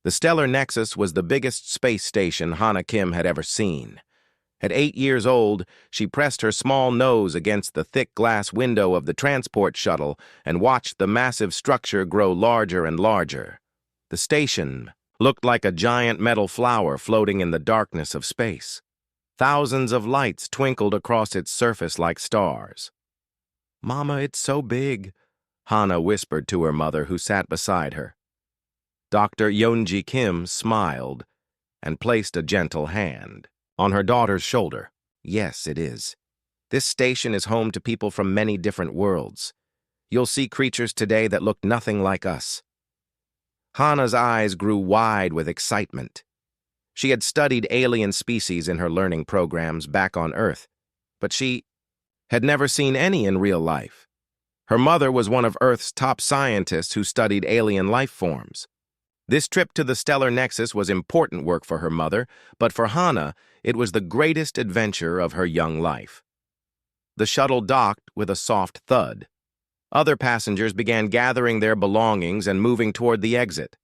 The stellar nexus was the biggest space station Hana Kim had ever seen. At 8 years old, she pressed her small nose against the thick glass window of the transport shuttle and watched the massive structure grow larger and larger. The station looked like a giant metal flower floating in the darkness of space. Thousands of lights twinkled across its surface like stars. "Mama, it's so big," Hana whispered to her mother, who sat beside her. Dr. Yeonji Kim smiled and placed a gentle hand on her daughter's shoulder. "Yes, it is. This station is home to people from many different worlds. You'll see creatures today that look nothing like us." Hana's eyes grew wide with excitement. She had studied alien species in her learning programs back on Earth, but she had never seen any in real life. Her mother was one of Earth's top scientists who studied alien life forms. This trip to the stellar nexus was important work for her mother, but for Hana, it was the greatest adventure of her young life. The shuttle docked with a soft thud. Other passengers began gathering their belongings and moving toward the exit.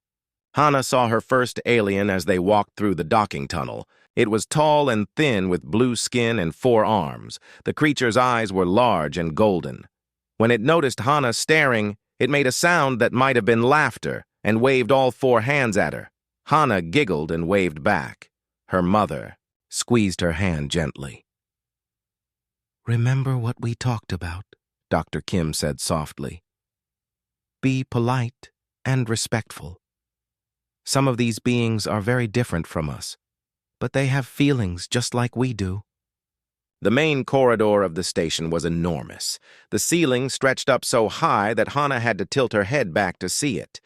Hana saw her first alien as they walked through the docking tunnel. It was tall and thin with blue skin and 4 arms. The creature's eyes were large and golden. When it noticed Hana staring, it made a sound that might have been laughter and waved all 4 hands at her. Hana giggled and waved back. Her mother squeezed her hand gently. "Remember what we talked about," Dr. Kim said softly. "Be polite and respectful. Some of these beings are very different from us, but they have feelings just like we do." The main corridor of the station was enormous. The ceiling stretched up so high that Hana had to tilt her head back to see it.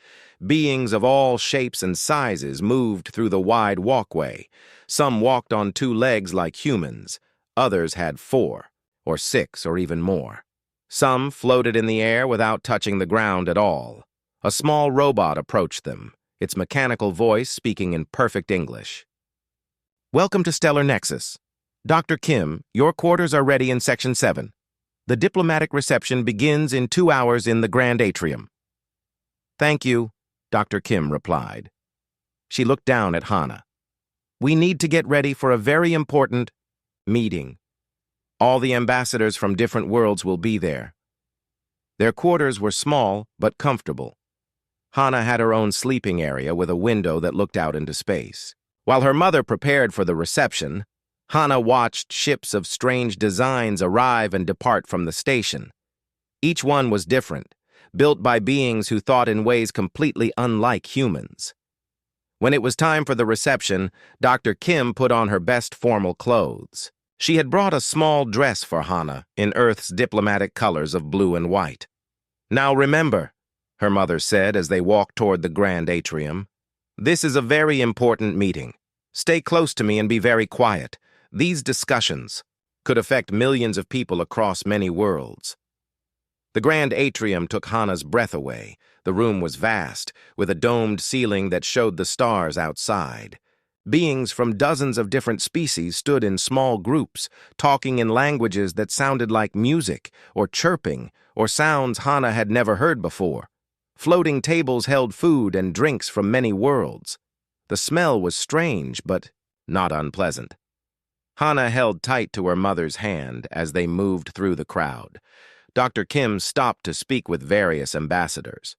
Beings of all shapes and sizes moved through the wide walkway. Some walked on 2 legs like humans. Others had 4, or 6, or even more. Some floated in the air without touching the ground at all. A small robot approached them, its mechanical voice speaking in perfect English. "Welcome to Stellar Nexus. Dr. Kim, your quarters are ready in Section 7. The diplomatic reception begins in 2 hours in the Grand Atrium." "Thank you," Dr. Kim replied. She looked down at Hana. "We need to get ready for a very important meeting. All the ambassadors from different worlds will be there." Their quarters were small but comfortable. Hana had her own sleeping area with a window that looked out into space. While her mother prepared for the reception, Hana watched ships of strange designs arrive and depart from the station. Each one was different, built by beings who thought in ways completely unlike humans. When it was time for the reception, Dr. Kim put on her best formal clothes. She had brought a small dress for Hana in Earth's diplomatic colors of blue and white. "Now remember," her mother said as they walked toward the Grand Atrium, "this is a very important meeting. Stay close to me and be very quiet. These discussions could affect millions of people across many worlds." The Grand Atrium took Hana's breath away. The room was vast, with a domed ceiling that showed the stars outside. Beings from dozens of different species stood in small groups, talking in languages that sounded like music or chirping or sounds Hana had never heard before. Floating tables held food and drinks from many worlds. The smell was strange, but not unpleasant. Hana held tight to her mother's hand as they moved through the crowd. Dr. Kim stopped to speak with various ambassadors.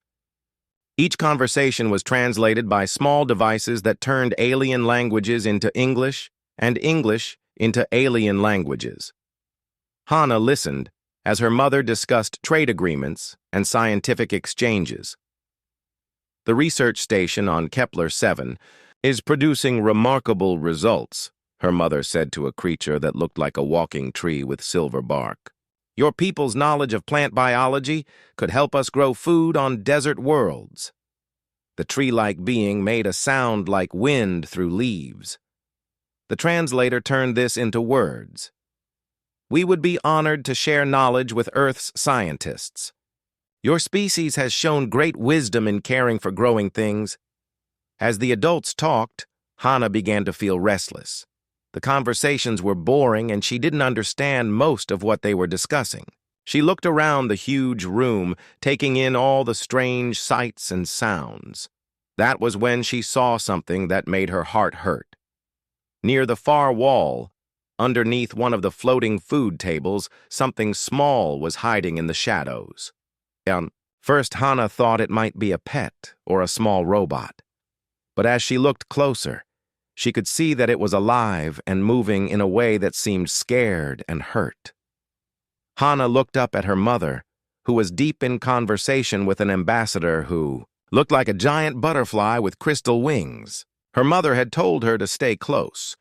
Each conversation was translated by small devices that turned alien languages into English and English into alien languages. Hana listened as her mother discussed trade agreements and scientific exchanges. "The research station on Kepler 7 is producing remarkable results," her mother said to a creature that looked like a walking tree with silver bark. "Your people's knowledge of plant biology could help us grow food on desert worlds." The tree-like being made a sound like wind through leaves. The translator turned this into words. "We would be honored to share knowledge with Earth's scientists. Your species has shown great wisdom in caring for growing things." As the adults talked, Hana began to feel restless. The conversations were boring and she didn't understand most of what they were discussing. She looked around the huge room, taking in all the strange sights and sounds. That was when she saw something that made her heart hurt. Near the far wall, underneath one of the floating food tables, something small was hiding in the shadows. First, Hannah thought it might be a pet or a small robot. But as she looked closer, she could see that it was alive and moving in a way that seemed scared and hurt. Hannah looked up at her mother, who was deep in conversation with an ambassador who looked like a giant butterfly with crystal wings. Her mother had told her to stay close,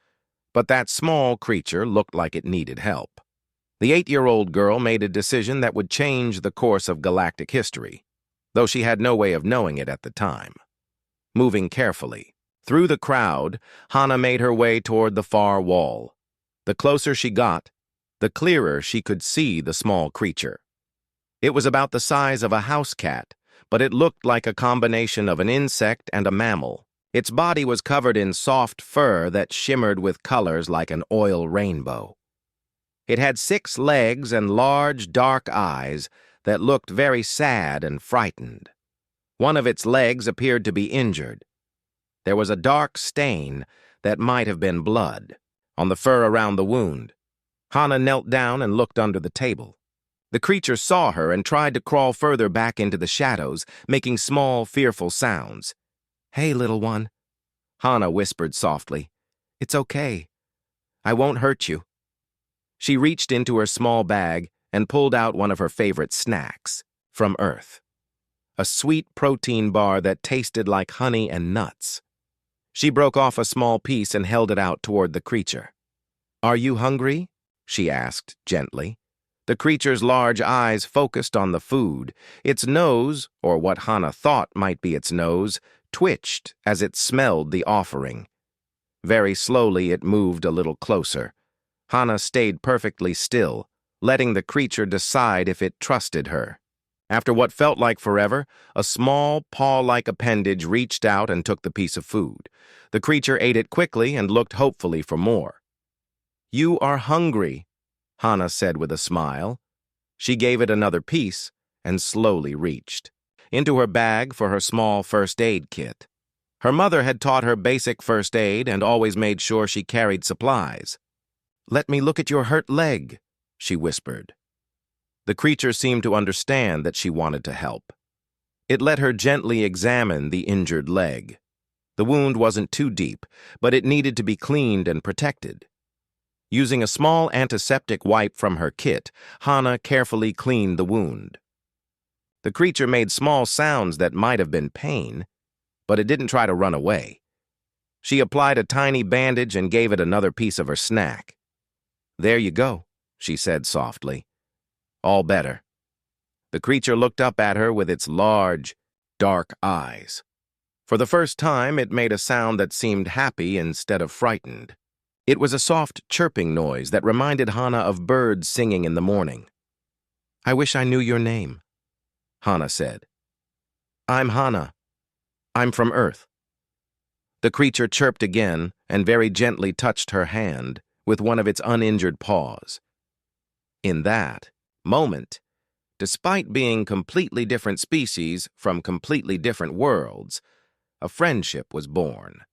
but that small creature looked like it needed help. The 8-year-old girl made a decision that would change the course of galactic history, though she had no way of knowing it at the time. Moving carefully, through the crowd, Hannah made her way toward the far wall. The closer she got, the clearer she could see the small creature. It was about the size of a house cat, but it looked like a combination of an insect and a mammal. Its body was covered in soft fur that shimmered with colors like an oil rainbow. It had 6 legs and large, dark eyes that looked very sad and frightened. One of its legs appeared to be injured. There was a dark stain that might have been blood on the fur around the wound. Hannah knelt down and looked under the table. The creature saw her and tried to crawl further back into the shadows, making small, fearful sounds. "Hey, little one," Hannah whispered softly. "It's okay. I won't hurt you." She reached into her small bag and pulled out one of her favorite snacks from Earth, a sweet protein bar that tasted like honey and nuts. She broke off a small piece and held it out toward the creature. "Are you hungry?" she asked gently. The creature's large eyes focused on the food. Its nose, or what Hannah thought might be its nose, twitched as it smelled the offering. Very slowly it moved a little closer. Hannah stayed perfectly still, letting the creature decide if it trusted her. After what felt like forever, a small, paw-like appendage reached out and took the piece of food. The creature ate it quickly and looked hopefully for more. "You are hungry," Hannah said with a smile. She gave it another piece and slowly reached into her bag for her small first aid kit. Her mother had taught her basic first aid and always made sure she carried supplies. "Let me look at your hurt leg," she whispered. The creature seemed to understand that she wanted to help. It let her gently examine the injured leg. The wound wasn't too deep, but it needed to be cleaned and protected. Using a small antiseptic wipe from her kit, Hannah carefully cleaned the wound. The creature made small sounds that might have been pain, but it didn't try to run away. She applied a tiny bandage and gave it another piece of her snack. "There you go," she said softly. "All better." The creature looked up at her with its large, dark eyes. For the first time, it made a sound that seemed happy instead of frightened. It was a soft chirping noise that reminded Hannah of birds singing in the morning. "I wish I knew your name," Hannah said. "I'm Hannah. I'm from Earth." The creature chirped again and very gently touched her hand with one of its uninjured paws. In that moment, despite being completely different species from completely different worlds, a friendship was born.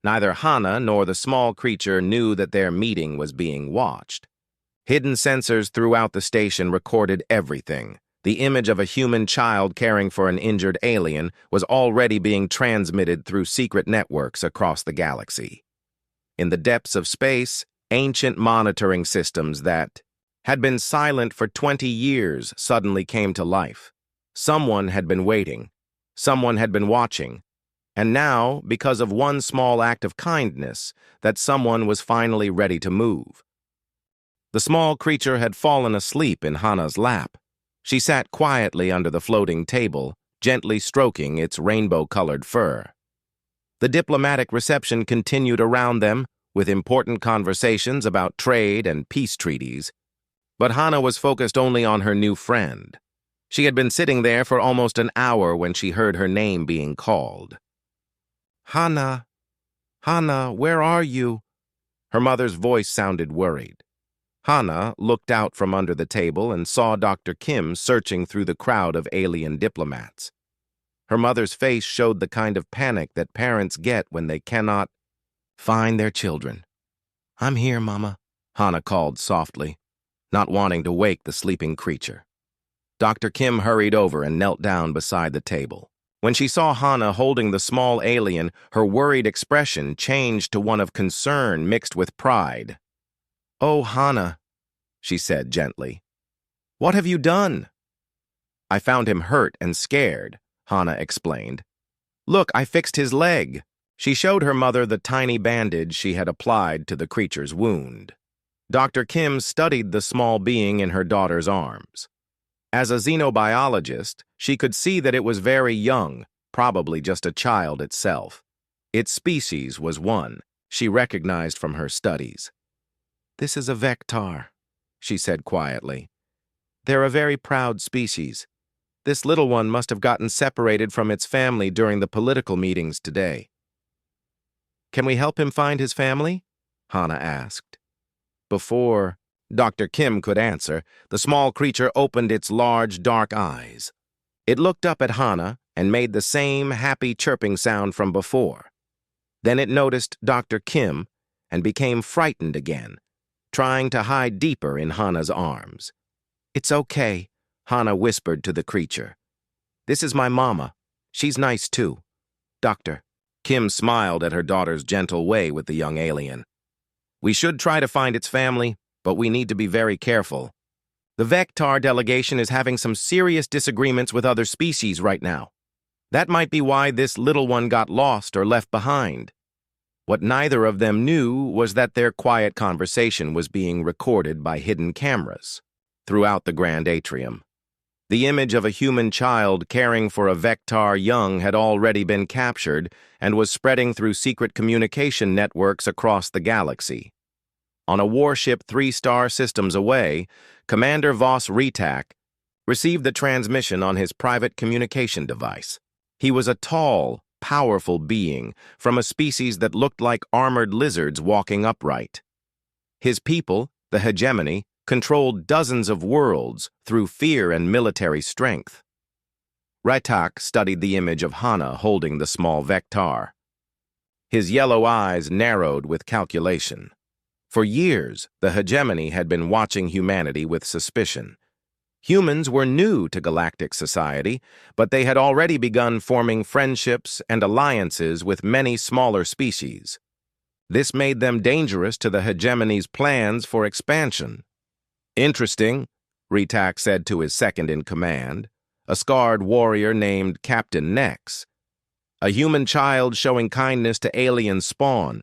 Neither Hannah nor the small creature knew that their meeting was being watched. Hidden sensors throughout the station recorded everything. The image of a human child caring for an injured alien was already being transmitted through secret networks across the galaxy. In the depths of space, ancient monitoring systems that had been silent for 20 years suddenly came to life. Someone had been waiting. Someone had been watching. And now, because of one small act of kindness, that someone was finally ready to move. The small creature had fallen asleep in Hannah's lap. She sat quietly under the floating table, gently stroking its rainbow-colored fur. The diplomatic reception continued around them, with important conversations about trade and peace treaties. But Hannah was focused only on her new friend. She had been sitting there for almost an hour when she heard her name being called. "Hannah, Hannah, where are you?" Her mother's voice sounded worried. Hannah looked out from under the table and saw Dr. Kim searching through the crowd of alien diplomats. Her mother's face showed the kind of panic that parents get when they cannot find their children. "I'm here, Mama," Hana called softly, not wanting to wake the sleeping creature. Dr. Kim hurried over and knelt down beside the table. When she saw Hana holding the small alien, her worried expression changed to one of concern mixed with pride. "Oh, Hana," she said gently. "What have you done?" "I found him hurt and scared," Hana explained. "Look, I fixed his leg." She showed her mother the tiny bandage she had applied to the creature's wound. Dr. Kim studied the small being in her daughter's arms. As a xenobiologist, she could see that it was very young, probably just a child itself. Its species was one she recognized from her studies. "This is a vector," she said quietly. "They're a very proud species. This little one must have gotten separated from its family during the political meetings today." "Can we help him find his family?" Hana asked. Before Dr. Kim could answer, the small creature opened its large, dark eyes. It looked up at Hana and made the same happy chirping sound from before. Then it noticed Dr. Kim and became frightened again, trying to hide deeper in Hana's arms. "It's okay," Hana whispered to the creature. "This is my mama. She's nice too." "Doctor." Kim smiled at her daughter's gentle way with the young alien. "We should try to find its family, but we need to be very careful. The Vector delegation is having some serious disagreements with other species right now. That might be why this little one got lost or left behind." What neither of them knew was that their quiet conversation was being recorded by hidden cameras throughout the grand atrium. The image of a human child caring for a Vector young had already been captured and was spreading through secret communication networks across the galaxy. On a warship 3-star systems away, Commander Voss Retak received the transmission on his private communication device. He was a tall, powerful being from a species that looked like armored lizards walking upright. His people, the hegemony, controlled dozens of worlds through fear and military strength. Retak studied the image of Hana holding the small Vector. His yellow eyes narrowed with calculation. For years, the hegemony had been watching humanity with suspicion. Humans were new to galactic society, but they had already begun forming friendships and alliances with many smaller species. This made them dangerous to the hegemony's plans for expansion. "Interesting," Retak said to his second-in-command, a scarred warrior named Captain Nex. "A human child showing kindness to alien spawn.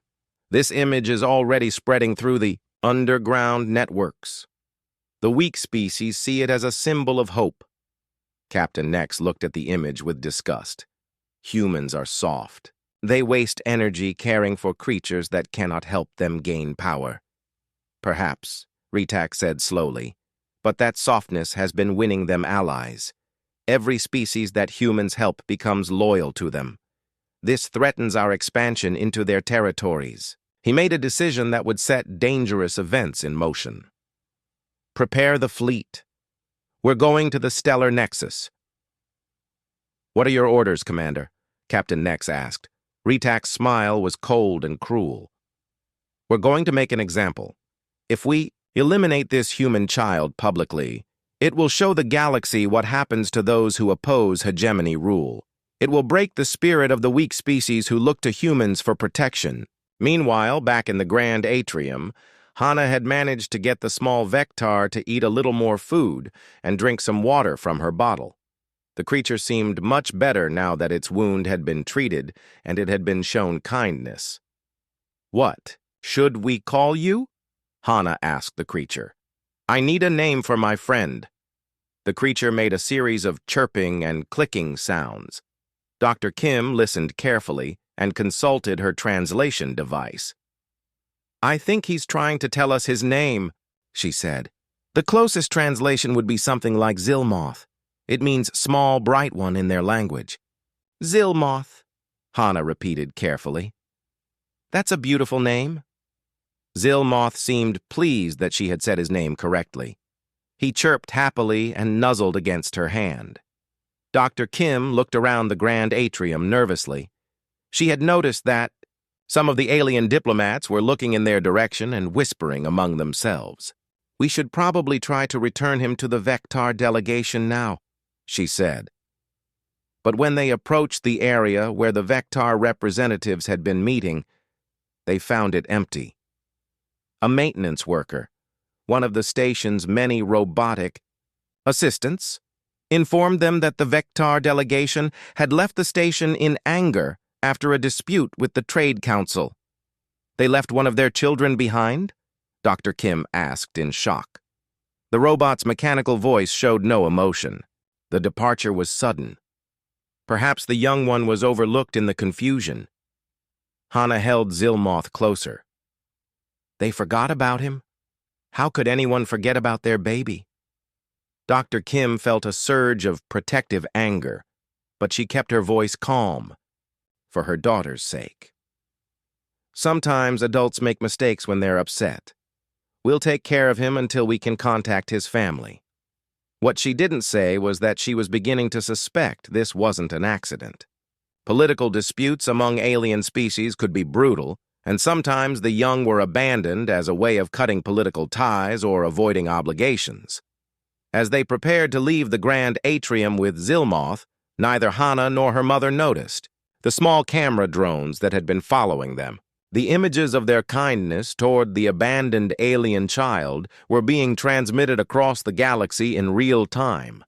This image is already spreading through the underground networks. The weak species see it as a symbol of hope." Captain Nex looked at the image with disgust. "Humans are soft. They waste energy caring for creatures that cannot help them gain power." "Perhaps," Retak said slowly, "but that softness has been winning them allies. Every species that humans help becomes loyal to them. This threatens our expansion into their territories." He made a decision that would set dangerous events in motion. "Prepare the fleet. We're going to the stellar nexus." "What are your orders, Commander?" Captain Nex asked. Retak's smile was cold and cruel. "We're going to make an example. If we eliminate this human child publicly, it will show the galaxy what happens to those who oppose hegemony rule. It will break the spirit of the weak species who look to humans for protection." Meanwhile, back in the grand atrium, Hana had managed to get the small Vector to eat a little more food and drink some water from her bottle. The creature seemed much better now that its wound had been treated and it had been shown kindness. "What should we call you?" Hana asked the creature. "I need a name for my friend." The creature made a series of chirping and clicking sounds. Dr. Kim listened carefully and consulted her translation device. "I think he's trying to tell us his name," she said. "The closest translation would be something like Zilmoth. It means small, bright one in their language." "Zilmoth," Hana repeated carefully. "That's a beautiful name." Zilmoth seemed pleased that she had said his name correctly. He chirped happily and nuzzled against her hand. Dr. Kim looked around the grand atrium nervously. She had noticed that some of the alien diplomats were looking in their direction and whispering among themselves. "We should probably try to return him to the Vectar delegation now," she said. But when they approached the area where the Vectar representatives had been meeting, they found it empty. A maintenance worker, one of the station's many robotic assistants, informed them that the Vectar delegation had left the station in anger after a dispute with the Trade Council. "They left one of their children behind?" Dr. Kim asked in shock. The robot's mechanical voice showed no emotion. The departure was sudden. Perhaps the young one was overlooked in the confusion. Hana held Zilmoth closer. They forgot about him? How could anyone forget about their baby? Dr. Kim felt a surge of protective anger, but she kept her voice calm, for her daughter's sake. "Sometimes adults make mistakes when they're upset. We'll take care of him until we can contact his family." What she didn't say was that she was beginning to suspect this wasn't an accident. Political disputes among alien species could be brutal, and sometimes the young were abandoned as a way of cutting political ties or avoiding obligations. As they prepared to leave the grand atrium with Zilmoth, neither Hana nor her mother noticed the small camera drones that had been following them. The images of their kindness toward the abandoned alien child were being transmitted across the galaxy in real time.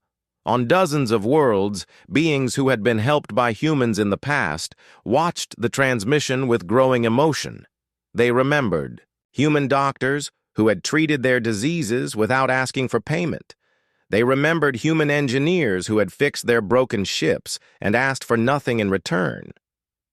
On dozens of worlds, beings who had been helped by humans in the past watched the transmission with growing emotion. They remembered human doctors who had treated their diseases without asking for payment. They remembered human engineers who had fixed their broken ships and asked for nothing in return.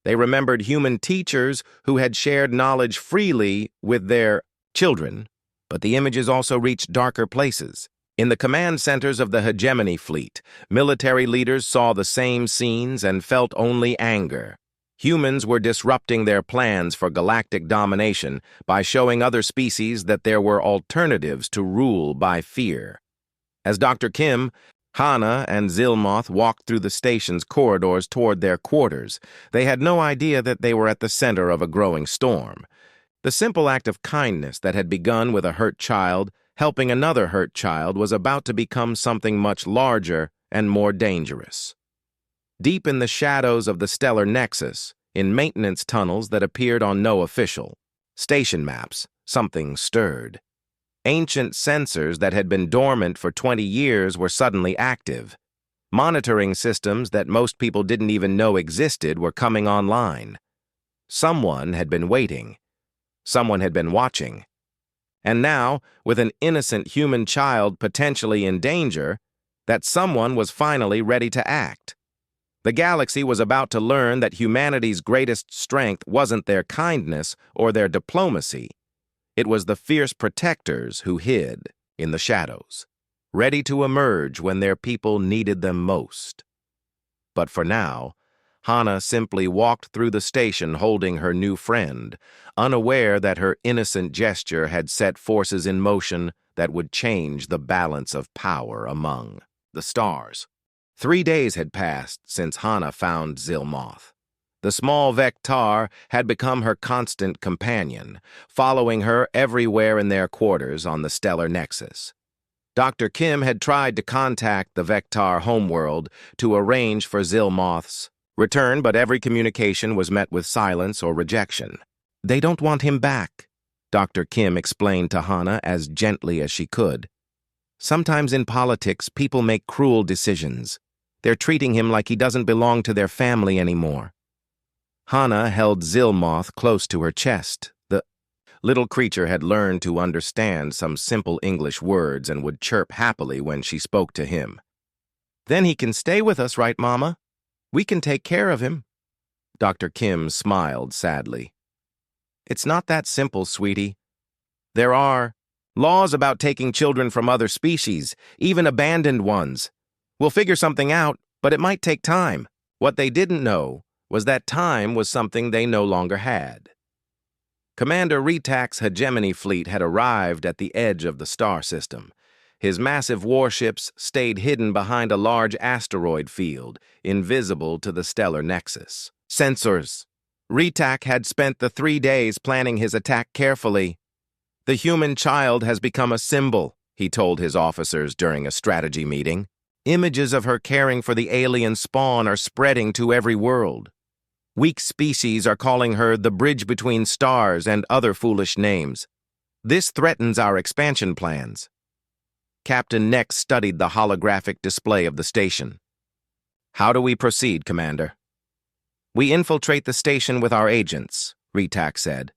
They remembered human teachers who had shared knowledge freely with their children. But the images also reached darker places. In the command centers of the hegemony fleet, military leaders saw the same scenes and felt only anger. Humans were disrupting their plans for galactic domination by showing other species that there were alternatives to rule by fear. As Dr. Kim, Hana, and Zilmoth walked through the station's corridors toward their quarters, they had no idea that they were at the center of a growing storm. The simple act of kindness that had begun with a hurt child, helping another hurt child, was about to become something much larger and more dangerous. Deep in the shadows of the stellar nexus, in maintenance tunnels that appeared on no official station maps, something stirred. Ancient sensors that had been dormant for 20 years were suddenly active. Monitoring systems that most people didn't even know existed were coming online. Someone had been waiting. Someone had been watching. And now, with an innocent human child potentially in danger, that someone was finally ready to act. The galaxy was about to learn that humanity's greatest strength wasn't their kindness or their diplomacy. It was the fierce protectors who hid in the shadows, ready to emerge when their people needed them most. But for now, Hana simply walked through the station holding her new friend, unaware that her innocent gesture had set forces in motion that would change the balance of power among the stars. 3 days had passed since Hana found Zilmoth. The small Vectar had become her constant companion, following her everywhere in their quarters on the stellar nexus. Dr. Kim had tried to contact the Vectar homeworld to arrange for Zilmoth's return, but every communication was met with silence or rejection. "They don't want him back," Dr. Kim explained to Hana as gently as she could. "Sometimes in politics, people make cruel decisions. They're treating him like he doesn't belong to their family anymore." Hana held Zilmoth close to her chest. The little creature had learned to understand some simple English words and would chirp happily when she spoke to him. "Then he can stay with us, right, Mama? We can take care of him." Dr. Kim smiled sadly. "It's not that simple, sweetie. There are laws about taking children from other species, even abandoned ones. We'll figure something out, but it might take time." What they didn't know was that time was something they no longer had. Commander Retak's hegemony fleet had arrived at the edge of the star system. His massive warships stayed hidden behind a large asteroid field, invisible to the stellar nexus. Sensors. Retak had spent the 3 days planning his attack carefully. The human child has become a symbol, he told his officers during a strategy meeting. Images of her caring for the alien spawn are spreading to every world. Weak species are calling her the bridge between stars and other foolish names. This threatens our expansion plans. Captain Nex studied the holographic display of the station. How do we proceed, Commander? We infiltrate the station with our agents, Retak said.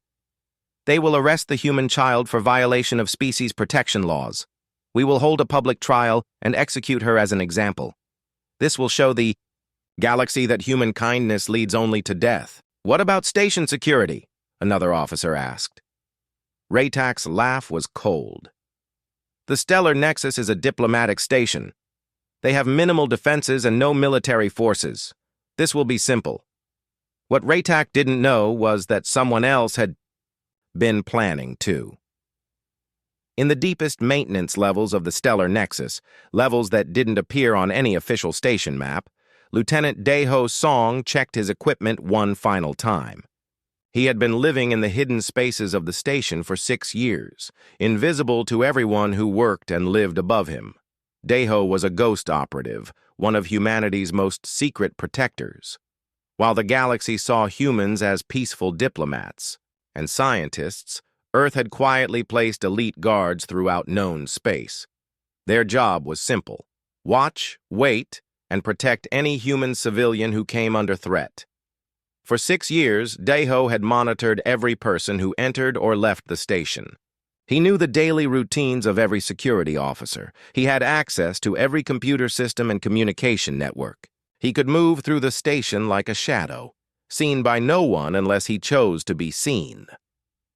They will arrest the human child for violation of species protection laws. We will hold a public trial and execute her as an example. This will show the galaxy that human kindness leads only to death. What about station security? Another officer asked. Retak's laugh was cold. The stellar nexus is a diplomatic station. They have minimal defenses and no military forces. This will be simple. What Retak didn't know was that someone else had been planning too. In the deepest maintenance levels of the stellar nexus, levels that didn't appear on any official station map, Lieutenant Daeho Song checked his equipment one final time. He had been living in the hidden spaces of the station for 6 years, invisible to everyone who worked and lived above him. Daeho was a ghost operative, one of humanity's most secret protectors. While the galaxy saw humans as peaceful diplomats and scientists, Earth had quietly placed elite guards throughout known space. Their job was simple: watch, wait, and protect any human civilian who came under threat. For 6 years, Daeho had monitored every person who entered or left the station. He knew the daily routines of every security officer. He had access to every computer system and communication network. He could move through the station like a shadow, seen by no one unless he chose to be seen.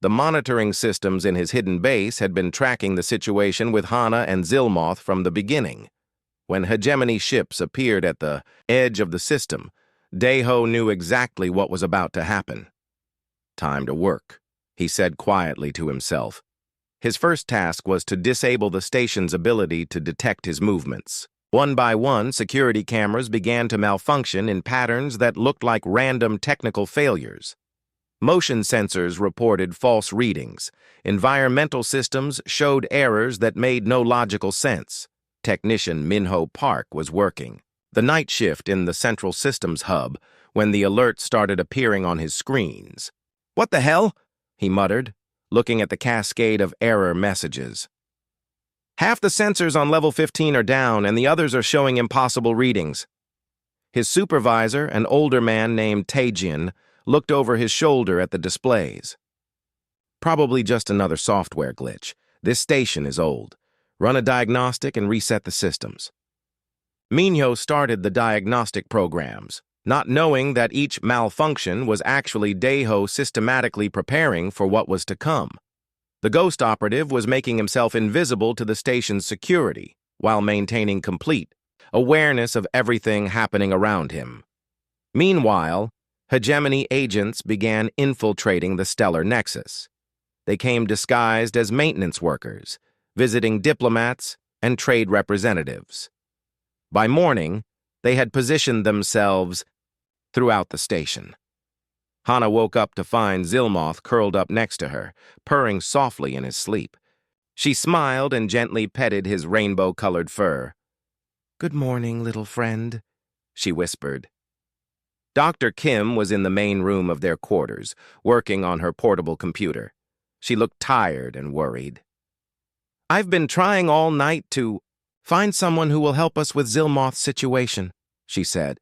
The monitoring systems in his hidden base had been tracking the situation with Hana and Zilmoth from the beginning. When hegemony ships appeared at the edge of the system, Daeho knew exactly what was about to happen. Time to work, he said quietly to himself. His first task was to disable the station's ability to detect his movements. One by one, security cameras began to malfunction in patterns that looked like random technical failures. Motion sensors reported false readings. Environmental systems showed errors that made no logical sense. Technician Minho Park was working the night shift in the Central Systems Hub when the alerts started appearing on his screens. "What the hell?" he muttered, looking at the cascade of error messages. "Half the sensors on level 15 are down and the others are showing impossible readings." His supervisor, an older man named Taejin, looked over his shoulder at the displays. "Probably just another software glitch. This station is old. Run a diagnostic and reset the systems." Minho started the diagnostic programs, not knowing that each malfunction was actually Daeho systematically preparing for what was to come. The ghost operative was making himself invisible to the station's security while maintaining complete awareness of everything happening around him. Meanwhile, hegemony agents began infiltrating the stellar nexus. They came disguised as maintenance workers, visiting diplomats and trade representatives. By morning, they had positioned themselves throughout the station. Hana woke up to find Zilmoth curled up next to her, purring softly in his sleep. She smiled and gently petted his rainbow-colored fur. "Good morning, little friend," she whispered. Dr. Kim was in the main room of their quarters, working on her portable computer. She looked tired and worried. "I've been trying all night to find someone who will help us with Zilmoth's situation," she said.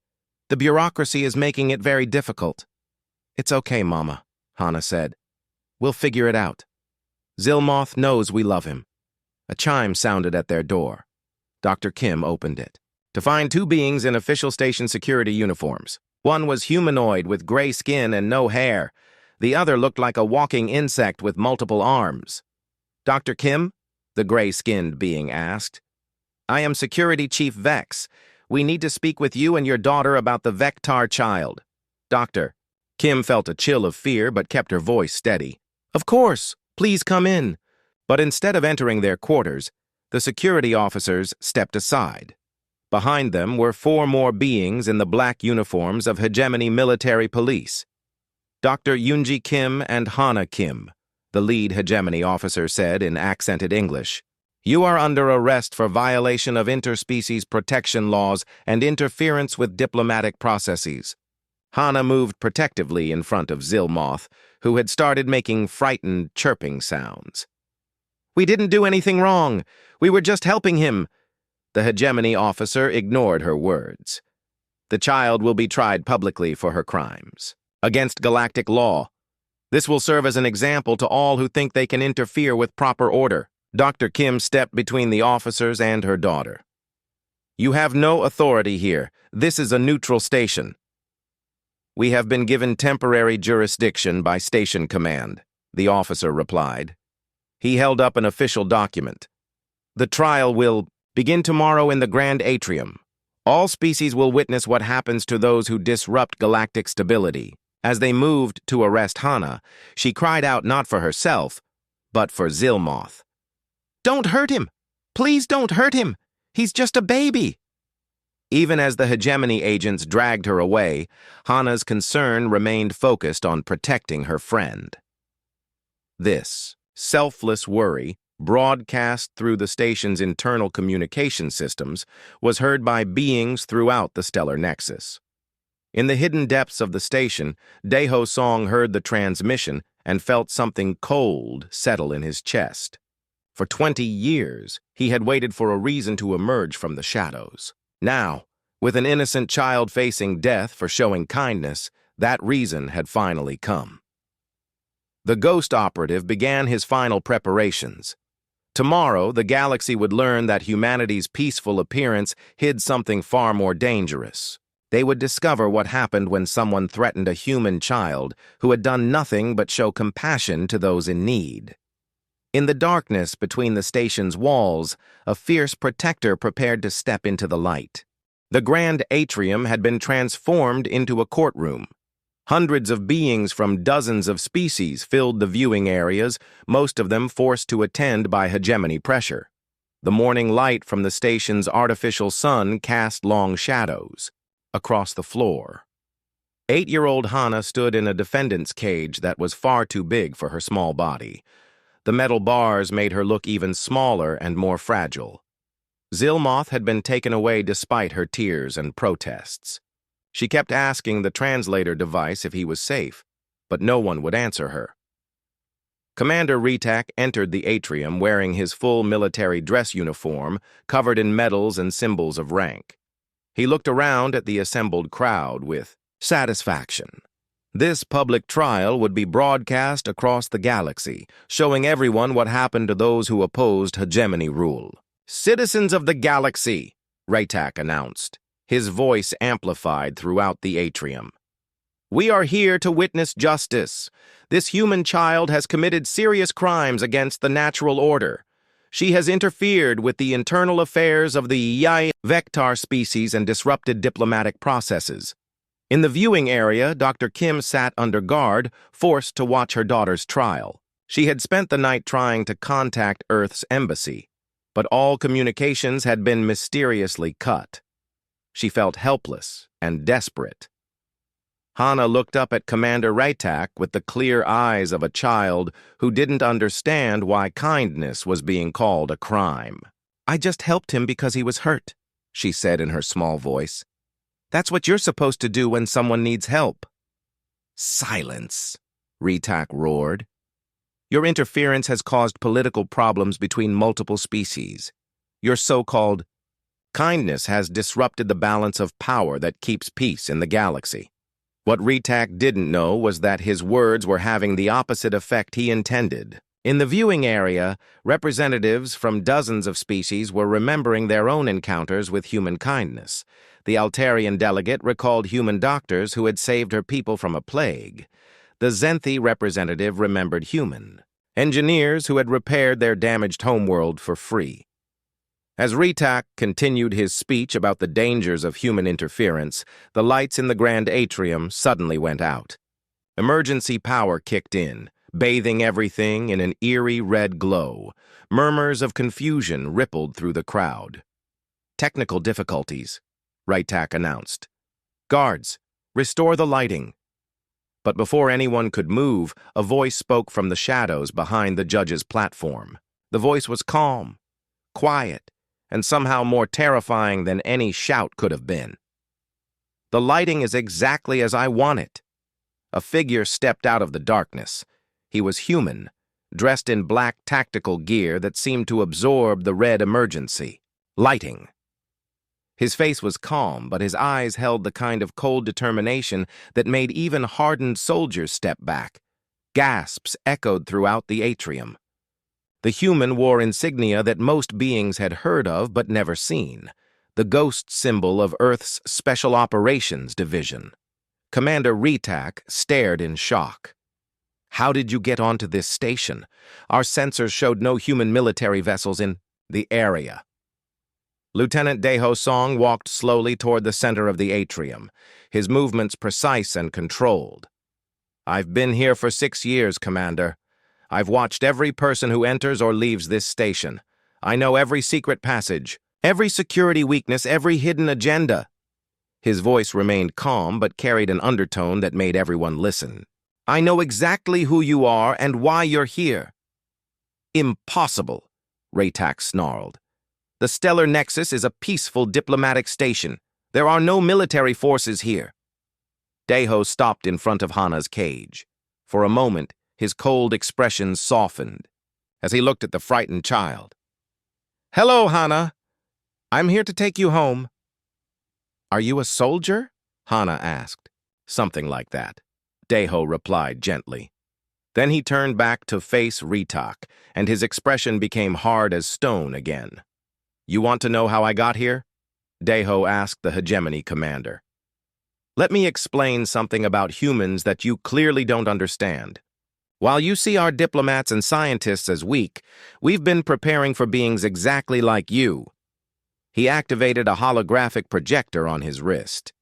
"The bureaucracy is making it very difficult." "It's okay, Mama," Hana said. "We'll figure it out. Zilmoth knows we love him." A chime sounded at their door. Dr. Kim opened it to find 2 beings in official station security uniforms. One was humanoid with gray skin and no hair. The other looked like a walking insect with multiple arms. "Dr. Kim?" the gray-skinned being asked. "I am Security Chief Vex. We need to speak with you and your daughter about the Vectar child." "Doctor." Kim felt a chill of fear but kept her voice steady. "Of course. Please come in." But instead of entering their quarters, The security officers stepped aside. Behind them were 4 more beings in the black uniforms of Hegemony Military Police. Dr. Yoonji Kim and Hana Kim, the lead Hegemony officer said in accented English. You are under arrest for violation of interspecies protection laws and interference with diplomatic processes. Hana moved protectively in front of Zilmoth, who had started making frightened, chirping sounds. We didn't do anything wrong. We were just helping him. The Hegemony officer ignored her words. The child will be tried publicly for her crimes, against galactic law. This will serve as an example to all who think they can interfere with proper order. Dr. Kim stepped between the officers and her daughter. You have no authority here. This is a neutral station. We have been given temporary jurisdiction by Station Command, the officer replied. He held up an official document. The trial will begin tomorrow in the Grand Atrium. All species will witness what happens to those who disrupt galactic stability. As they moved to arrest Hana, she cried out not for herself, but for Zilmoth. Don't hurt him! Please don't hurt him! He's just a baby! Even as the Hegemony agents dragged her away, Hana's concern remained focused on protecting her friend. This selfless worry, broadcast through the station's internal communication systems, was heard by beings throughout the stellar nexus. In the hidden depths of the station, Daeho Song heard the transmission and felt something cold settle in his chest. For 20 years, he had waited for a reason to emerge from the shadows. Now, with an innocent child facing death for showing kindness, that reason had finally come. The ghost operative began his final preparations. Tomorrow, the galaxy would learn that humanity's peaceful appearance hid something far more dangerous. They would discover what happened when someone threatened a human child who had done nothing but show compassion to those in need. In the darkness between the station's walls, a fierce protector prepared to step into the light. The Grand Atrium had been transformed into a courtroom. Hundreds of beings from dozens of species filled the viewing areas, most of them forced to attend by hegemony pressure. The morning light from the station's artificial sun cast long shadows across the floor. 8-year-old Hana stood in a defendant's cage that was far too big for her small body. The metal bars made her look even smaller and more fragile. Zilmoth had been taken away despite her tears and protests. She kept asking the translator device if he was safe, but no one would answer her. Commander Retak entered the atrium wearing his full military dress uniform, covered in medals and symbols of rank. He looked around at the assembled crowd with satisfaction. This public trial would be broadcast across the galaxy, showing everyone what happened to those who opposed hegemony rule. Citizens of the galaxy, Retak announced, his voice amplified throughout the atrium. We are here to witness justice. This human child has committed serious crimes against the natural order. She has interfered with the internal affairs of the Yai Vector species and disrupted diplomatic processes. In the viewing area, Dr. Kim sat under guard, forced to watch her daughter's trial. She had spent the night trying to contact Earth's embassy, but all communications had been mysteriously cut. She felt helpless and desperate. Hana looked up at Commander Retak with the clear eyes of a child who didn't understand why kindness was being called a crime. I just helped him because he was hurt, she said in her small voice. That's what you're supposed to do when someone needs help. Silence, Retak roared. Your interference has caused political problems between multiple species. Your so-called kindness has disrupted the balance of power that keeps peace in the galaxy. What Retak didn't know was that his words were having the opposite effect he intended. In the viewing area, representatives from dozens of species were remembering their own encounters with human kindness. The Altarian delegate recalled human doctors who had saved her people from a plague. The Zenthi representative remembered human engineers who had repaired their damaged homeworld for free. As Retak continued his speech about the dangers of human interference, the lights in the Grand Atrium suddenly went out. Emergency power kicked in, bathing everything in an eerie red glow. Murmurs of confusion rippled through the crowd. "Technical difficulties," Ritak announced. "Guards, restore the lighting." But before anyone could move, a voice spoke from the shadows behind the judge's platform. The voice was calm, quiet, and somehow more terrifying than any shout could have been. "The lighting is exactly as I want it." A figure stepped out of the darkness. He was human, dressed in black tactical gear that seemed to absorb the red emergency lighting. His face was calm, but his eyes held the kind of cold determination that made even hardened soldiers step back. Gasps echoed throughout the atrium. The human wore insignia that most beings had heard of but never seen, the ghost symbol of Earth's Special Operations Division. Commander Ritak stared in shock. "How did you get onto this station? Our sensors showed no human military vessels in the area." Lieutenant Daeho Song walked slowly toward the center of the atrium, his movements precise and controlled. "I've been here for 6 years, Commander. I've watched every person who enters or leaves this station. I know every secret passage, every security weakness, every hidden agenda." His voice remained calm but carried an undertone that made everyone listen. "I know exactly who you are and why you're here." "Impossible," Ritak snarled. "The Stellar Nexus is a peaceful diplomatic station. There are no military forces here." Daeho stopped in front of Hana's cage. For a moment, his cold expression softened as he looked at the frightened child. "Hello, Hana. I'm here to take you home." "Are you a soldier?" Hana asked. "Something like that," Daeho replied gently. Then he turned back to face Ritak, and his expression became hard as stone again. "You want to know how I got here?" Daeho asked the hegemony commander. "Let me explain something about humans that you clearly don't understand. While you see our diplomats and scientists as weak, we've been preparing for beings exactly like you." He activated a holographic projector on his wrist.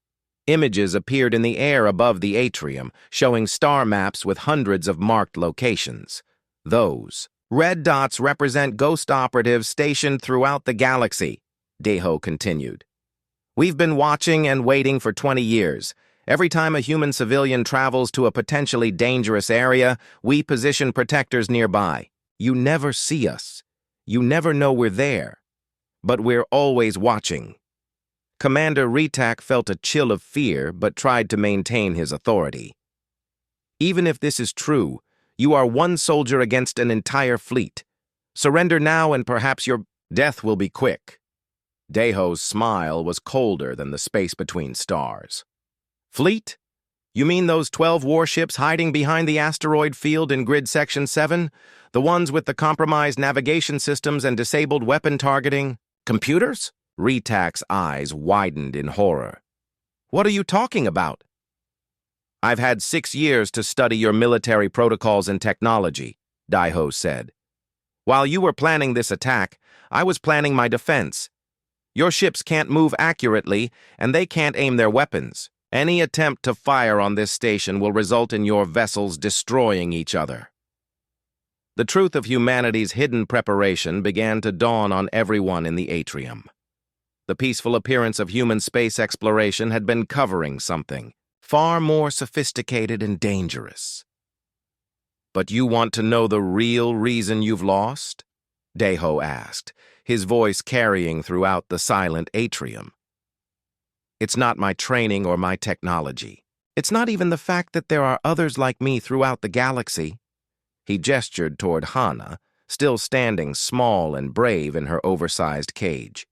Images appeared in the air above the atrium, showing star maps with hundreds of marked locations. Those red dots represent ghost operatives stationed throughout the galaxy, Daeho continued. "We've been watching and waiting for 20 years. Every time a human civilian travels to a potentially dangerous area, we position protectors nearby. You never see us. You never know we're there. But we're always watching." Commander Ritak felt a chill of fear but tried to maintain his authority. "Even if this is true, you are one soldier against an entire fleet. Surrender now and perhaps your death will be quick." Daeho's smile was colder than the space between stars. "Fleet? You mean those 12 warships hiding behind the asteroid field in Grid Section 7? The ones with the compromised navigation systems and disabled weapon targeting computers?" Ritak's eyes widened in horror. "What are you talking about?" "I've had 6 years to study your military protocols and technology," Daeho said. "While you were planning this attack, I was planning my defense. Your ships can't move accurately, and they can't aim their weapons. Any attempt to fire on this station will result in your vessels destroying each other." The truth of humanity's hidden preparation began to dawn on everyone in the atrium. The peaceful appearance of human space exploration had been covering something far more sophisticated and dangerous. "But you want to know the real reason you've lost?" Daeho asked, his voice carrying throughout the silent atrium. "It's not my training or my technology. It's not even the fact that there are others like me throughout the galaxy." He gestured toward Hana, still standing small and brave in her oversized cage.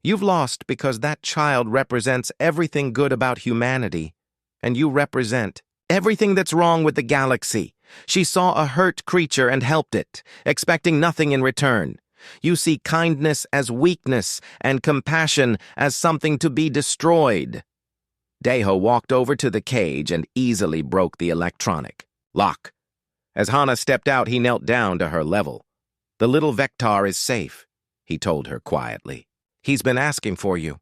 "You've lost because that child represents everything good about humanity, and you represent everything that's wrong with the galaxy. She saw a hurt creature and helped it, expecting nothing in return. You see kindness as weakness and compassion as something to be destroyed." Daeho walked over to the cage and easily broke the electronic lock. As Hana stepped out, he knelt down to her level. "The little Vector is safe," he told her quietly. "He's been asking for you."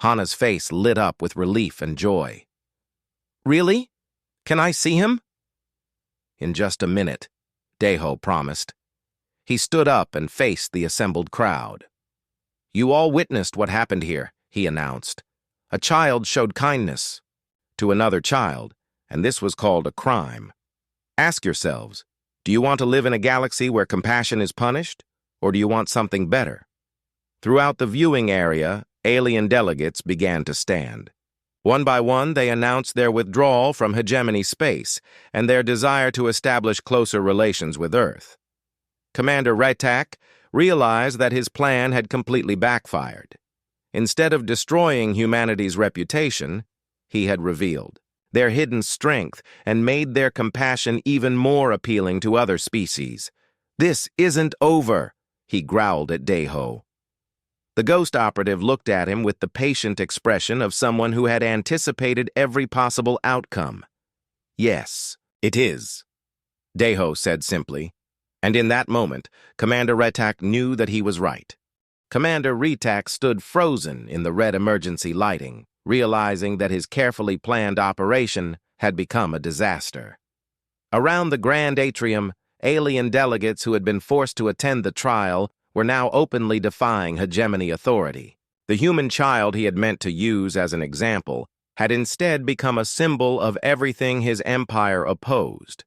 Hana's face lit up with relief and joy. "Really? Can I see him?" In just a minute, Deho promised. He stood up and faced the assembled crowd. "You all witnessed what happened here," he announced. "A child showed kindness to another child, and this was called a crime. Ask yourselves, do you want to live in a galaxy where compassion is punished, or do you want something better?" Throughout the viewing area, alien delegates began to stand. One by one, they announced their withdrawal from hegemony space and their desire to establish closer relations with Earth. Commander Retak realized that his plan had completely backfired. Instead of destroying humanity's reputation, he had revealed their hidden strength and made their compassion even more appealing to other species. "This isn't over," he growled at Deho. The ghost operative looked at him with the patient expression of someone who had anticipated every possible outcome. "Yes, it is," Deho said simply, and in that moment, Commander Retak knew that he was right. Commander Retak stood frozen in the red emergency lighting, realizing that his carefully planned operation had become a disaster. Around the grand atrium, alien delegates who had been forced to attend the trial were now openly defying hegemony authority. The human child he had meant to use as an example had instead become a symbol of everything his empire opposed.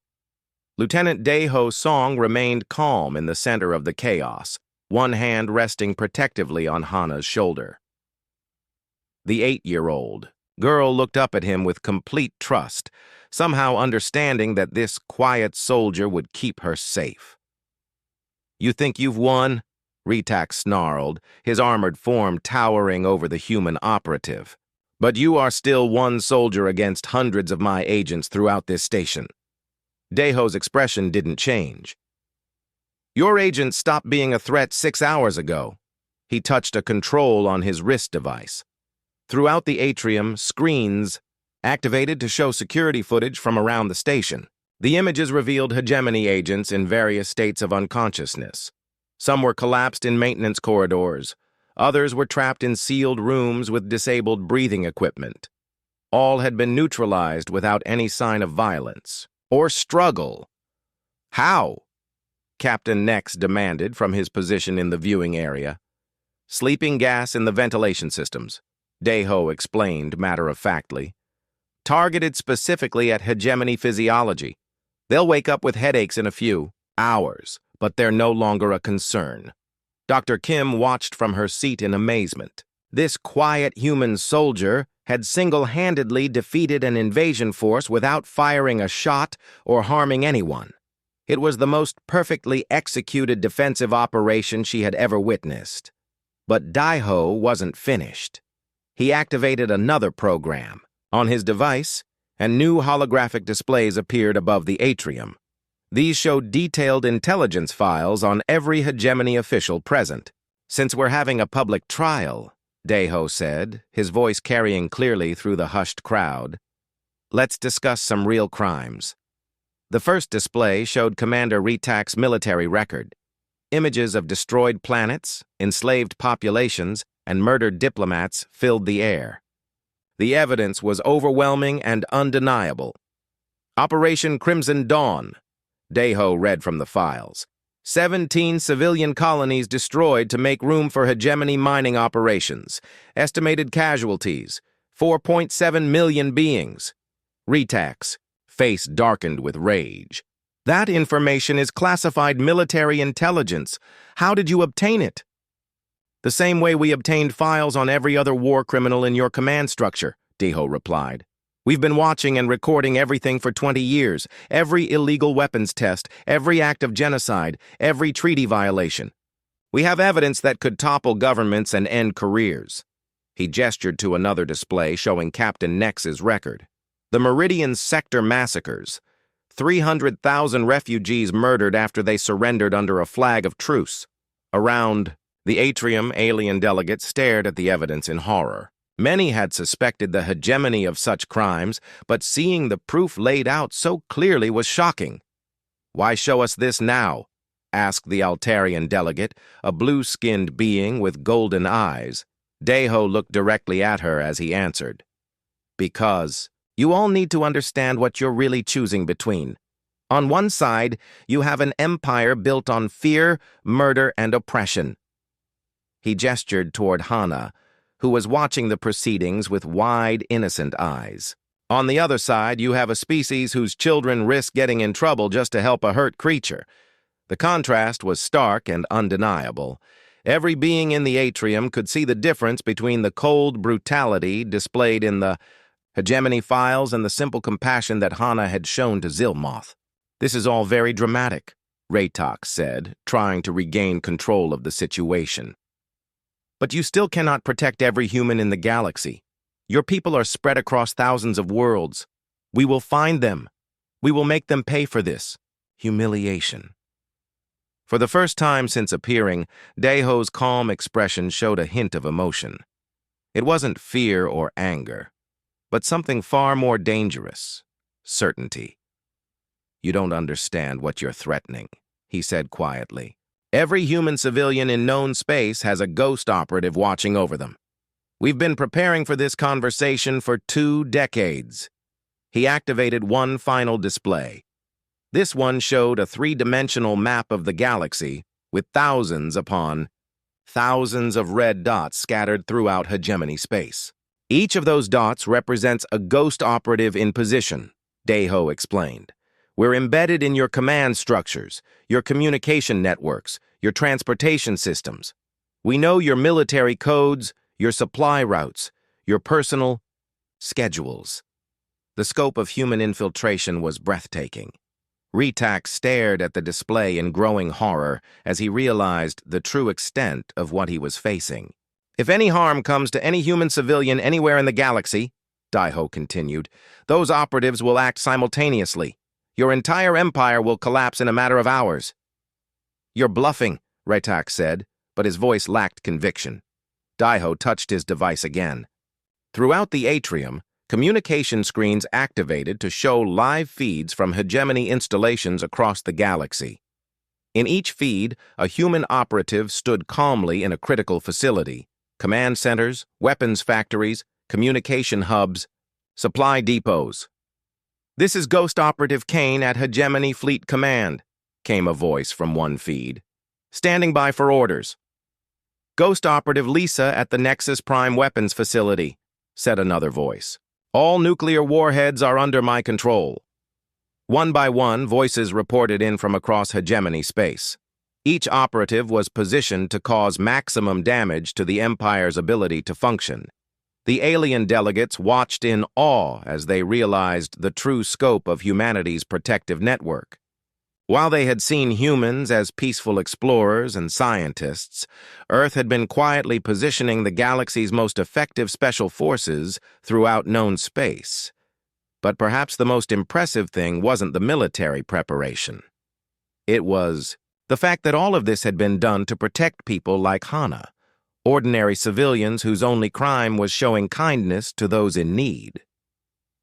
Lieutenant Deho Song remained calm in the center of the chaos, one hand resting protectively on Hana's shoulder. The 8-year-old girl looked up at him with complete trust, somehow understanding that this quiet soldier would keep her safe. "You think you've won?" Retak snarled, his armored form towering over the human operative. "But you are still one soldier against hundreds of my agents throughout this station." Deho's expression didn't change. "Your agent stopped being a threat 6 hours ago." He touched a control on his wrist device. Throughout the atrium, screens activated to show security footage from around the station. The images revealed hegemony agents in various states of unconsciousness. Some were collapsed in maintenance corridors. Others were trapped in sealed rooms with disabled breathing equipment. All had been neutralized without any sign of violence or struggle. "How?" Captain Nex demanded from his position in the viewing area. "Sleeping gas in the ventilation systems," Deho explained matter-of-factly. "Targeted specifically at hegemony physiology. They'll wake up with headaches in a few hours, but they're no longer a concern." Dr. Kim watched from her seat in amazement. This quiet human soldier had single-handedly defeated an invasion force without firing a shot or harming anyone. It was the most perfectly executed defensive operation she had ever witnessed. But Deho wasn't finished. He activated another program on his device, and new holographic displays appeared above the atrium. These showed detailed intelligence files on every hegemony official present. "Since we're having a public trial," Deho said, his voice carrying clearly through the hushed crowd, "let's discuss some real crimes." The first display showed Commander Retak's military record. Images of destroyed planets, enslaved populations, and murdered diplomats filled the air. The evidence was overwhelming and undeniable. "Operation Crimson Dawn," Deho read from the files. 17 civilian colonies destroyed to make room for hegemony mining operations. Estimated casualties, 4.7 million beings. Retak's face darkened with rage. "That information is classified military intelligence. How did you obtain it?" "The same way we obtained files on every other war criminal in your command structure," Deho replied. "We've been watching and recording everything for 20 years, every illegal weapons test, every act of genocide, every treaty violation. We have evidence that could topple governments and end careers." He gestured to another display showing Captain Nex's record. "The Meridian Sector massacres. 300,000 refugees murdered after they surrendered under a flag of truce." Around the atrium, alien delegates stared at the evidence in horror. Many had suspected the hegemony of such crimes, but seeing the proof laid out so clearly was shocking. "Why show us this now?" asked the Altarian delegate, a blue-skinned being with golden eyes. Deho looked directly at her as he answered. "Because you all need to understand what you're really choosing between. On one side, you have an empire built on fear, murder, and oppression. He gestured toward Hana, who was watching the proceedings with wide, innocent eyes. On the other side, you have a species whose children risk getting in trouble just to help a hurt creature. The contrast was stark and undeniable. Every being in the atrium could see the difference between the cold brutality displayed in the hegemony files and the simple compassion that Hana had shown to Zilmoth. "This is all very dramatic," Raytok said, trying to regain control of the situation. "But you still cannot protect every human in the galaxy. Your people are spread across thousands of worlds. We will find them. We will make them pay for this humiliation." For the first time since appearing, Daeho's calm expression showed a hint of emotion. It wasn't fear or anger, but something far more dangerous: certainty. "You don't understand what you're threatening," he said quietly. "Every human civilian in known space has a ghost operative watching over them. We've been preparing for this conversation for 2 decades. He activated one final display. This one showed a 3-dimensional map of the galaxy with thousands upon thousands of red dots scattered throughout hegemony space. Each of those dots represents a ghost operative in position," Daeho explained. "We're embedded in your command structures, your communication networks, your transportation systems. We know your military codes, your supply routes, your personal schedules." The scope of human infiltration was breathtaking. Raytok stared at the display in growing horror as he realized the true extent of what he was facing. "If any harm comes to any human civilian anywhere in the galaxy," Daeho continued, "those operatives will act simultaneously. Your entire empire will collapse in a matter of hours." "You're bluffing," Raytok said, but his voice lacked conviction. Daeho touched his device again. Throughout the atrium, communication screens activated to show live feeds from hegemony installations across the galaxy. In each feed, a human operative stood calmly in a critical facility: command centers, weapons factories, communication hubs, supply depots. "This is Ghost Operative Kane at Hegemony Fleet Command," came a voice from one feed. "Standing by for orders." "Ghost Operative Lisa at the Nexus Prime Weapons Facility," said another voice. "All nuclear warheads are under my control." One by one, voices reported in from across hegemony space. Each operative was positioned to cause maximum damage to the Empire's ability to function. The alien delegates watched in awe as they realized the true scope of humanity's protective network. While they had seen humans as peaceful explorers and scientists, Earth had been quietly positioning the galaxy's most effective special forces throughout known space. But perhaps the most impressive thing wasn't the military preparation. It was the fact that all of this had been done to protect people like Hana, ordinary civilians whose only crime was showing kindness to those in need.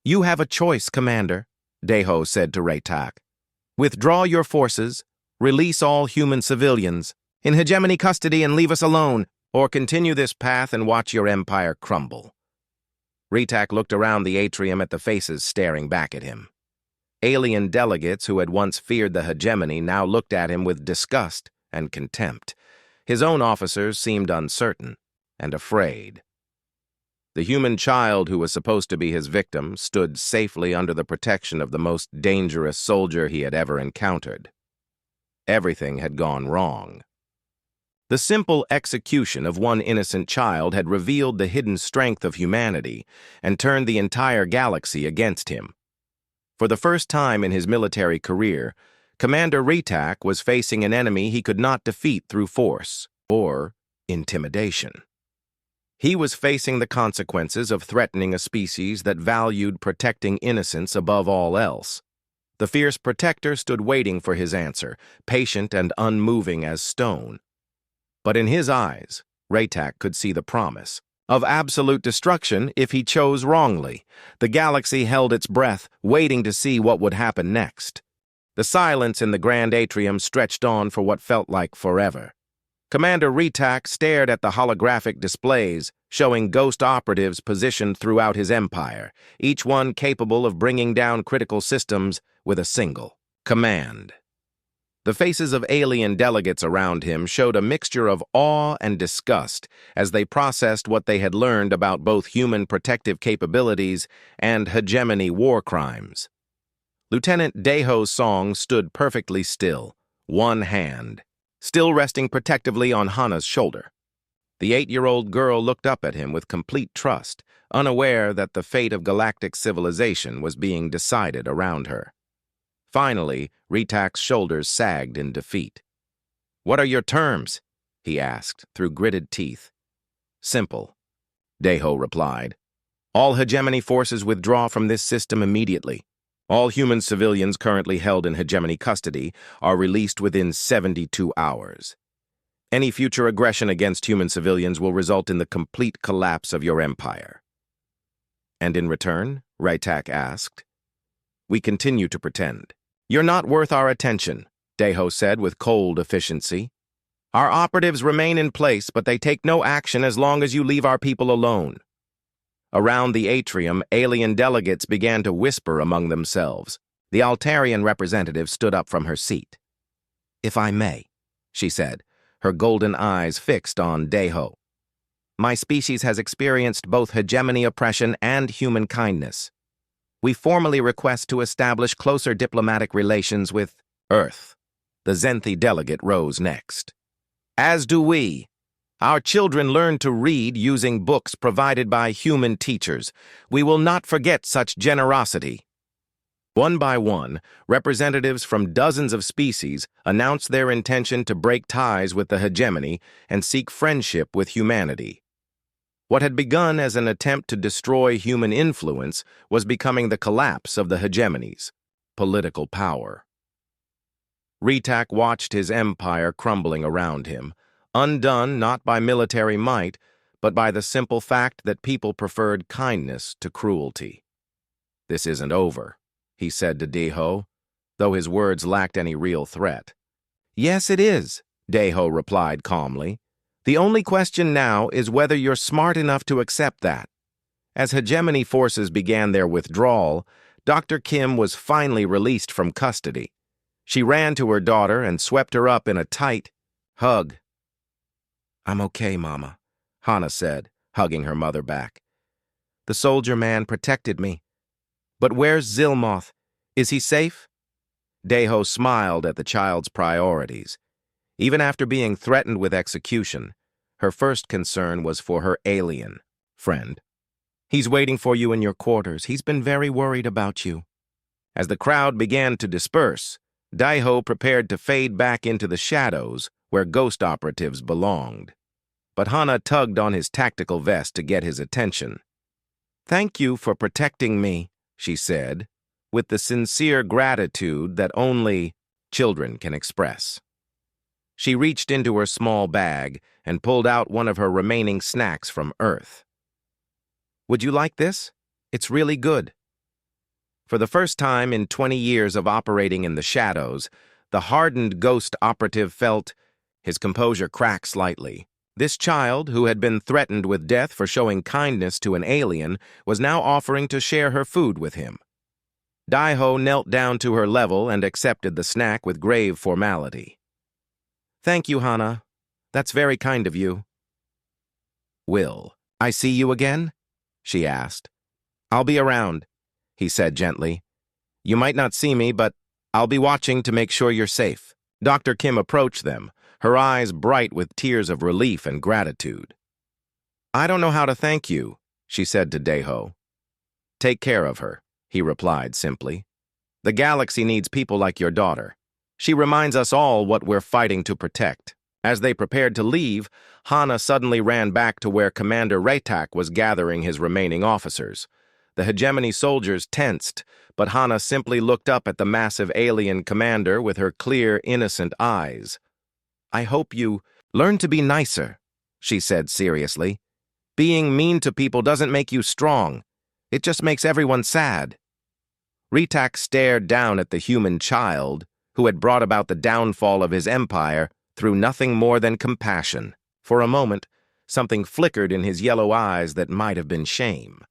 "You have a choice, Commander," Daeho said to Raytok. "Withdraw your forces, release all human civilians, in hegemony custody and leave us alone, or continue this path and watch your empire crumble." Raytok looked around the atrium at the faces staring back at him. Alien delegates who had once feared the hegemony now looked at him with disgust and contempt. His own officers seemed uncertain and afraid. The human child who was supposed to be his victim stood safely under the protection of the most dangerous soldier he had ever encountered. Everything had gone wrong. The simple execution of one innocent child had revealed the hidden strength of humanity and turned the entire galaxy against him. For the first time in his military career, Commander Raytok was facing an enemy he could not defeat through force or intimidation. He was facing the consequences of threatening a species that valued protecting innocence above all else. The fierce protector stood waiting for his answer, patient and unmoving as stone. But in his eyes, Raytok could see the promise of absolute destruction if he chose wrongly. The galaxy held its breath, waiting to see what would happen next. The silence in the grand atrium stretched on for what felt like forever. Commander Raytok stared at the holographic displays, showing ghost operatives positioned throughout his empire, each one capable of bringing down critical systems with a single Command. The faces of alien delegates around him showed a mixture of awe and disgust as they processed what they had learned about both human protective capabilities and hegemony war crimes. Lieutenant Daeho's song stood perfectly still, one hand, still resting protectively on Hana's shoulder. The 8-year-old girl looked up at him with complete trust, unaware that the fate of galactic civilization was being decided around her. Finally, Retak's shoulders sagged in defeat. "What are your terms?" he asked through gritted teeth. "Simple," Daeho replied. "All hegemony forces withdraw from this system immediately. All human civilians currently held in hegemony custody are released within 72 hours. Any future aggression against human civilians will result in the complete collapse of your empire." "And in return?" Retak asked. "We continue to pretend." "You're not worth our attention," Daeho said with cold efficiency. "Our operatives remain in place, but they take no action as long as you leave our people alone." Around the atrium, alien delegates began to whisper among themselves. The Altarian representative stood up from her seat. "If I may," she said, her golden eyes fixed on Daeho. "My species has experienced both hegemony oppression and human kindness. We formally request to establish closer diplomatic relations with Earth." The Zenthi delegate rose next. "As do we. Our children learn to read using books provided by human teachers. We will not forget such generosity." One by one, representatives from dozens of species announced their intention to break ties with the hegemony and seek friendship with humanity. What had begun as an attempt to destroy human influence was becoming the collapse of the hegemony's political power. Retak watched his empire crumbling around him, undone not by military might, but by the simple fact that people preferred kindness to cruelty. "This isn't over," he said to Daeho, though his words lacked any real threat. "Yes, it is," Daeho replied calmly. "The only question now is whether you're smart enough to accept that." As hegemony forces began their withdrawal, Dr. Kim was finally released from custody. She ran to her daughter and swept her up in a tight hug. "I'm okay, Mama," Hana said, hugging her mother back. "The soldier man protected me. But where's Zilmoth? Is he safe?" Daeho smiled at the child's priorities. Even after being threatened with execution, her first concern was for her alien friend. "He's waiting for you in your quarters. He's been very worried about you." As the crowd began to disperse, Daeho prepared to fade back into the shadows where ghost operatives belonged. But Hana tugged on his tactical vest to get his attention. "Thank you for protecting me," she said, with the sincere gratitude that only children can express. She reached into her small bag and pulled out one of her remaining snacks from Earth. "Would you like this? It's really good." For the first time in 20 years of operating in the shadows, the hardened ghost operative felt his composure crack slightly. This child, who had been threatened with death for showing kindness to an alien, was now offering to share her food with him. Daeho knelt down to her level and accepted the snack with grave formality. "Thank you, Hana. That's very kind of you." "Will I see you again?" she asked. "I'll be around," he said gently. "You might not see me, but I'll be watching to make sure you're safe." Dr. Kim approached them, her eyes bright with tears of relief and gratitude. "I don't know how to thank you," she said to Daeho. "Take care of her," he replied simply. "The galaxy needs people like your daughter. She reminds us all what we're fighting to protect." As they prepared to leave, Hana suddenly ran back to where Commander Retak was gathering his remaining officers. The hegemony soldiers tensed, but Hana simply looked up at the massive alien commander with her clear, innocent eyes. "I hope you learn to be nicer," she said seriously. "Being mean to people doesn't make you strong. It just makes everyone sad." Retak stared down at the human child, who had brought about the downfall of his empire through nothing more than compassion. For a moment, something flickered in his yellow eyes that might have been shame.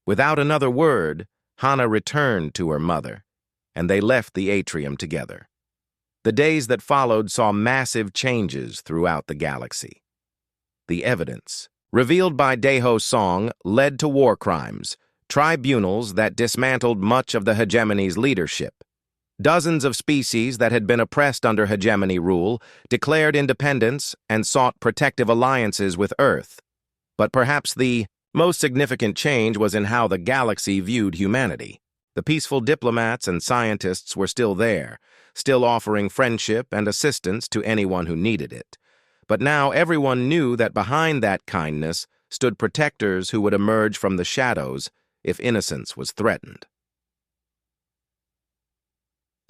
Without another word, Hana returned to her mother, and they left the atrium together. The days that followed saw massive changes throughout the galaxy. The evidence, revealed by Daho Song, led to war crimes, tribunals that dismantled much of the hegemony's leadership. Dozens of species that had been oppressed under hegemony rule declared independence and sought protective alliances with Earth. But perhaps the most significant change was in how the galaxy viewed humanity. The peaceful diplomats and scientists were still there, still offering friendship and assistance to anyone who needed it. But now everyone knew that behind that kindness stood protectors who would emerge from the shadows if innocence was threatened.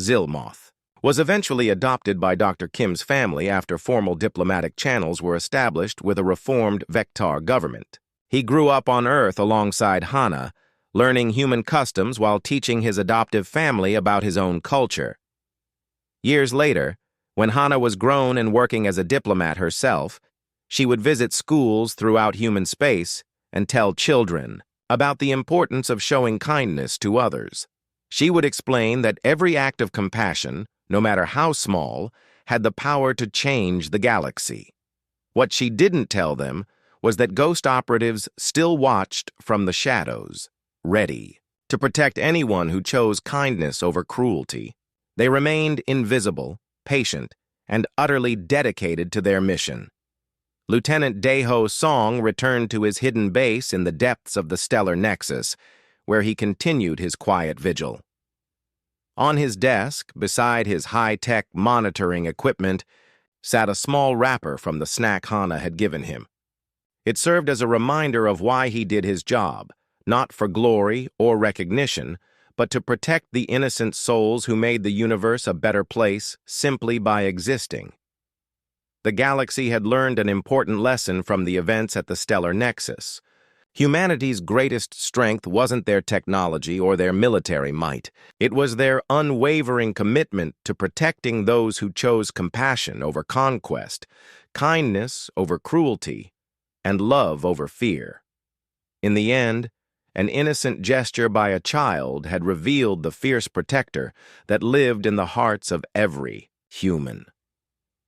Zilmoth was eventually adopted by Dr. Kim's family after formal diplomatic channels were established with a reformed Vector government. He grew up on Earth alongside Hana, learning human customs while teaching his adoptive family about his own culture. Years later, when Hana was grown and working as a diplomat herself, she would visit schools throughout human space and tell children about the importance of showing kindness to others. She would explain that every act of compassion, no matter how small, had the power to change the galaxy. What she didn't tell them was that ghost operatives still watched from the shadows, ready to protect anyone who chose kindness over cruelty. They remained invisible, patient, and utterly dedicated to their mission. Lieutenant Daho Song returned to his hidden base in the depths of the stellar nexus, where he continued his quiet vigil. On his desk, beside his high-tech monitoring equipment, sat a small wrapper from the snack Hana had given him. It served as a reminder of why he did his job, not for glory or recognition, but to protect the innocent souls who made the universe a better place simply by existing. The galaxy had learned an important lesson from the events at the stellar nexus. Humanity's greatest strength wasn't their technology or their military might. It was their unwavering commitment to protecting those who chose compassion over conquest, kindness over cruelty, and love over fear. In the end, an innocent gesture by a child had revealed the fierce protector that lived in the hearts of every human.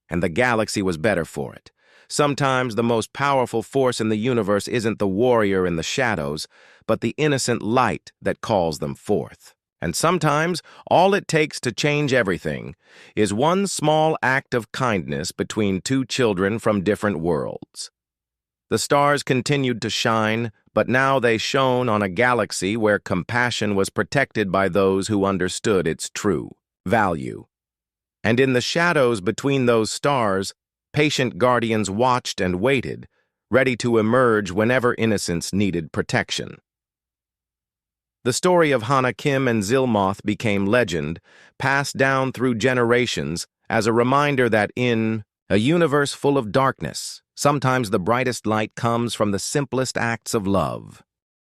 And the galaxy was better for it. Sometimes the most powerful force in the universe isn't the warrior in the shadows, but the innocent light that calls them forth. And sometimes all it takes to change everything is one small act of kindness between two children from different worlds. The stars continued to shine, but now they shone on a galaxy where compassion was protected by those who understood its true value. And in the shadows between those stars, patient guardians watched and waited, ready to emerge whenever innocence needed protection. The story of Hana Kim and Zilmoth became legend, passed down through generations as a reminder that in a universe full of darkness, sometimes the brightest light comes from the simplest acts of love.